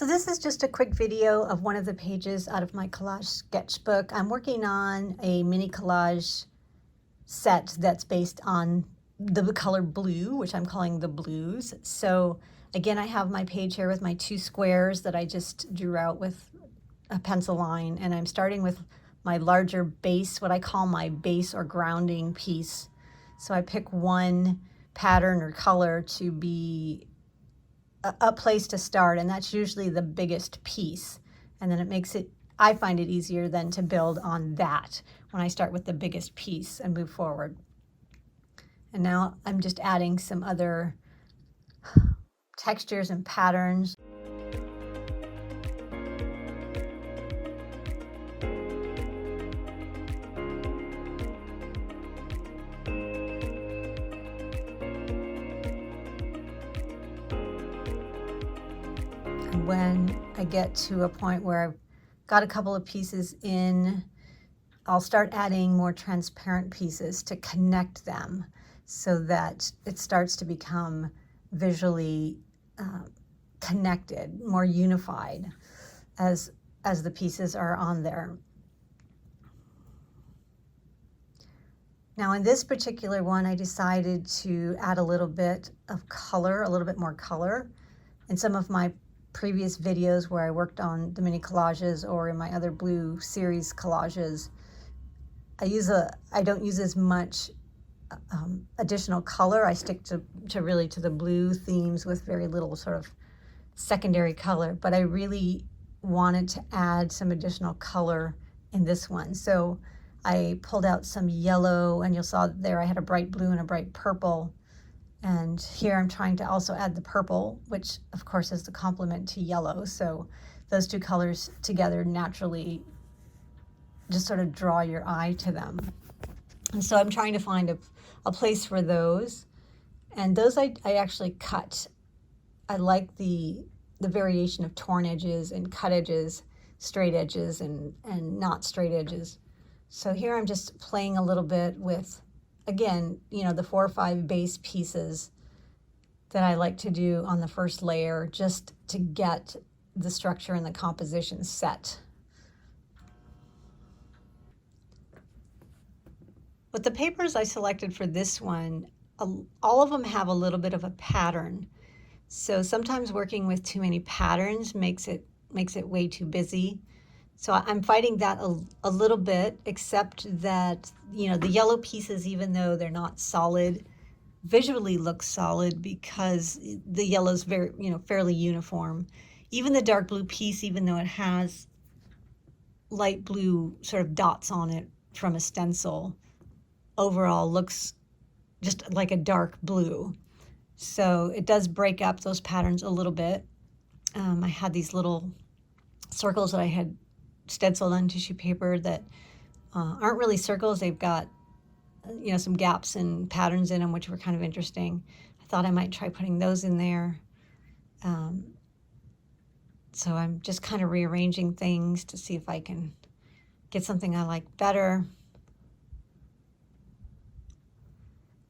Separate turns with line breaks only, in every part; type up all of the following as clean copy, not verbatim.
So this is just a quick video of one of the pages out of my collage sketchbook. I'm working on a mini collage set that's based on the color blue, which I'm calling the blues. So again, I have my page here with my two squares that I just drew out with a pencil line, and I'm starting with my larger base, what I call my base or grounding piece. So I pick one pattern or color to be a place to start, and that's usually the biggest piece. And then it makes it, I find it easier then to build on that when I start with the biggest piece and move forward. And now I'm just adding some other textures and patterns. When I get to a point where I've got a couple of pieces in, I'll start adding more transparent pieces to connect them so that it starts to become visually connected, more unified as the pieces are on there. Now in this particular one, I decided to add a little bit of color, a little bit more color. In some of my previous videos where I worked on the mini collages or in my other blue series collages, I don't use as much additional color. I stick to really to the blue themes with very little sort of secondary color, but I really wanted to add some additional color in this one. So I pulled out some yellow, and you saw there I had a bright blue and a bright purple. And here I'm trying to also add the purple, which of course is the complement to yellow. So those two colors together naturally just sort of draw your eye to them. And so I'm trying to find a place for those. And those I actually cut. I like the variation of torn edges and cut edges, straight edges and not straight edges. So here I'm just playing a little bit with, again, you know, the 4 or 5 base pieces that I like to do on the first layer just to get the structure and the composition set. With the papers I selected for this one, all of them have a little bit of a pattern. So sometimes working with too many patterns makes it way too busy. So I'm fighting that a little bit, except that, you know, the yellow pieces, even though they're not solid, visually look solid because the yellow's very, you know, fairly uniform. Even the dark blue piece, even though it has light blue sort of dots on it from a stencil, overall looks just like a dark blue. So it does break up those patterns a little bit. I had these little circles that I had stenciled on tissue paper that aren't really circles. They've got, you know, some gaps and patterns in them, which were kind of interesting. I thought I might try putting those in there. So I'm just kind of rearranging things to see if I can get something I like better.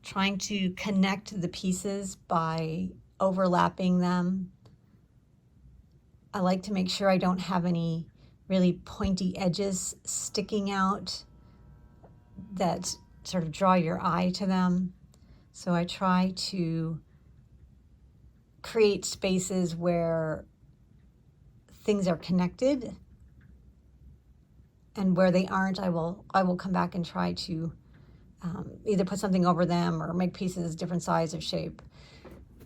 Trying to connect the pieces by overlapping them. I like to make sure I don't have any really pointy edges sticking out that sort of draw your eye to them. So I try to create spaces where things are connected, and where they aren't, I will come back and try to either put something over them or make pieces different size or shape.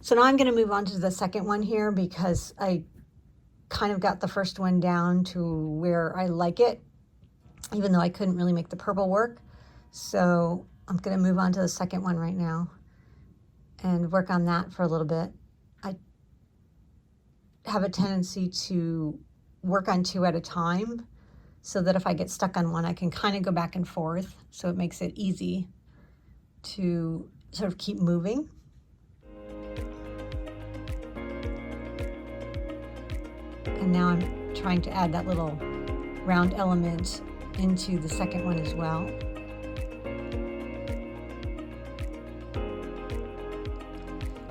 So now I'm going to move on to the second one here, because I kind of got the first one down to where I like it, even though I couldn't really make the purple work. So I'm going to move on to the second one right now and work on that for a little bit. I have a tendency to work on 2 at a time, so that if I get stuck on one, I can kind of go back and forth. So it makes it easy to sort of keep moving. And now I'm trying to add that little round element into the second one as well.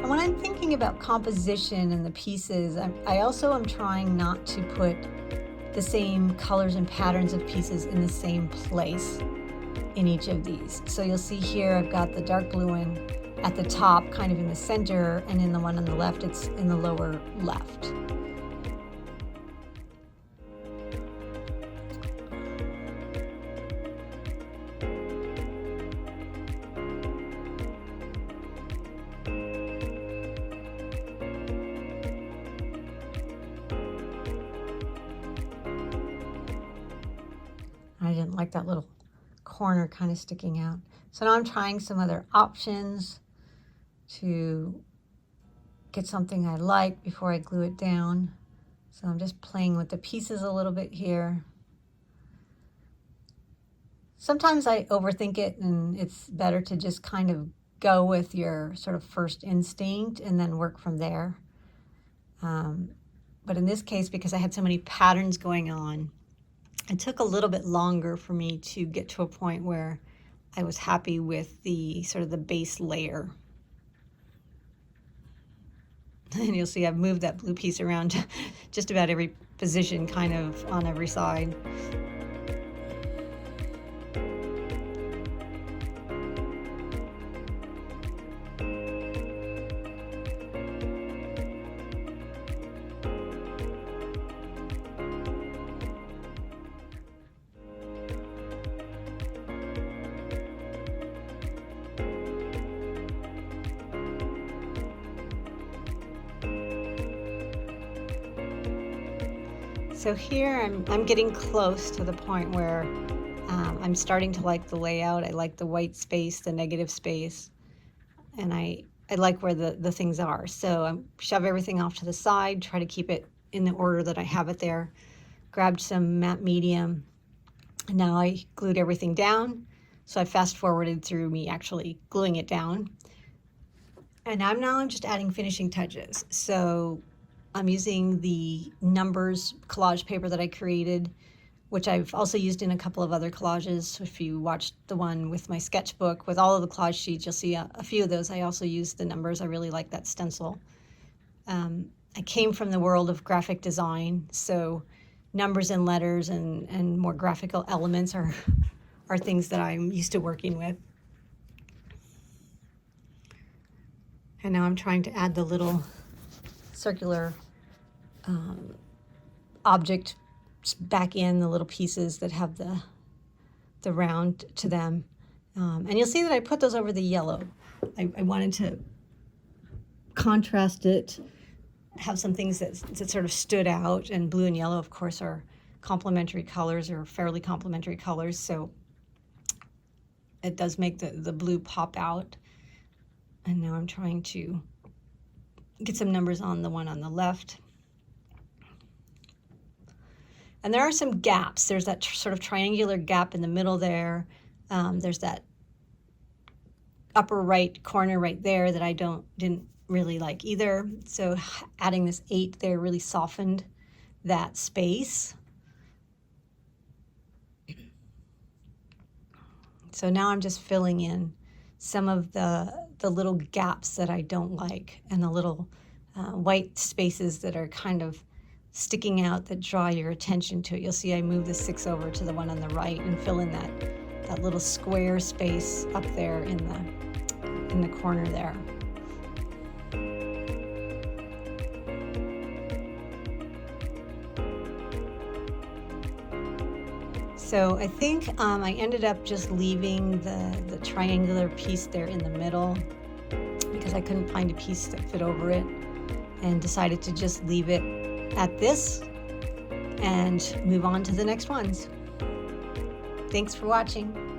And when I'm thinking thinking about composition and the pieces, I also am trying not to put the same colors and patterns of pieces in the same place in each of these. So you'll see here I've got the dark blue one at the top, kind of in the center, and in the one on the left, it's in the lower left. I didn't like that little corner kind of sticking out. So now I'm trying some other options to get something I like before I glue it down. So I'm just playing with the pieces a little bit here. Sometimes I overthink it, and it's better to just kind of go with your sort of first instinct and then work from there. But in this case, because I had so many patterns going on, it took a little bit longer for me to get to a point where I was happy with the sort of the base layer. And you'll see I've moved that blue piece around just about every position, kind of on every side. So here I'm getting close to the point where I'm starting to like the layout. I like the white space, the negative space, and I like where the things are. So I shove everything off to the side, try to keep it in the order that I have it there. Grabbed some matte medium, and now I glued everything down. So I fast forwarded through me actually gluing it down. And now I'm just adding finishing touches. So I'm using the numbers collage paper that I created, which I've also used in a couple of other collages. If you watched the one with my sketchbook with all of the collage sheets, you'll see a few of those. I also used the numbers. I really like that stencil. I came from the world of graphic design, so numbers and letters and more graphical elements are things that I'm used to working with. And now I'm trying to add the little circular object back in, the little pieces that have the round to them. And you'll see that I put those over the yellow. I wanted to contrast it, have some things that sort of stood out, and blue and yellow, of course, are complementary colors, or fairly complementary colors, so it does make the blue pop out. And now I'm trying to get some numbers on the one on the left. And there are some gaps. There's that sort of triangular gap in the middle there. There's that upper right corner right there that I didn't really like either. So adding this 8 there really softened that space. So now I'm just filling in some of the little gaps that I don't like, and the little white spaces that are kind of sticking out that draw your attention to it. You'll see I move the 6 over to the one on the right and fill in that little square space up there in the corner there. So I think I ended up just leaving the triangular piece there in the middle because I couldn't find a piece that fit over it, and decided to just leave it at this and move on to the next ones. Thanks for watching.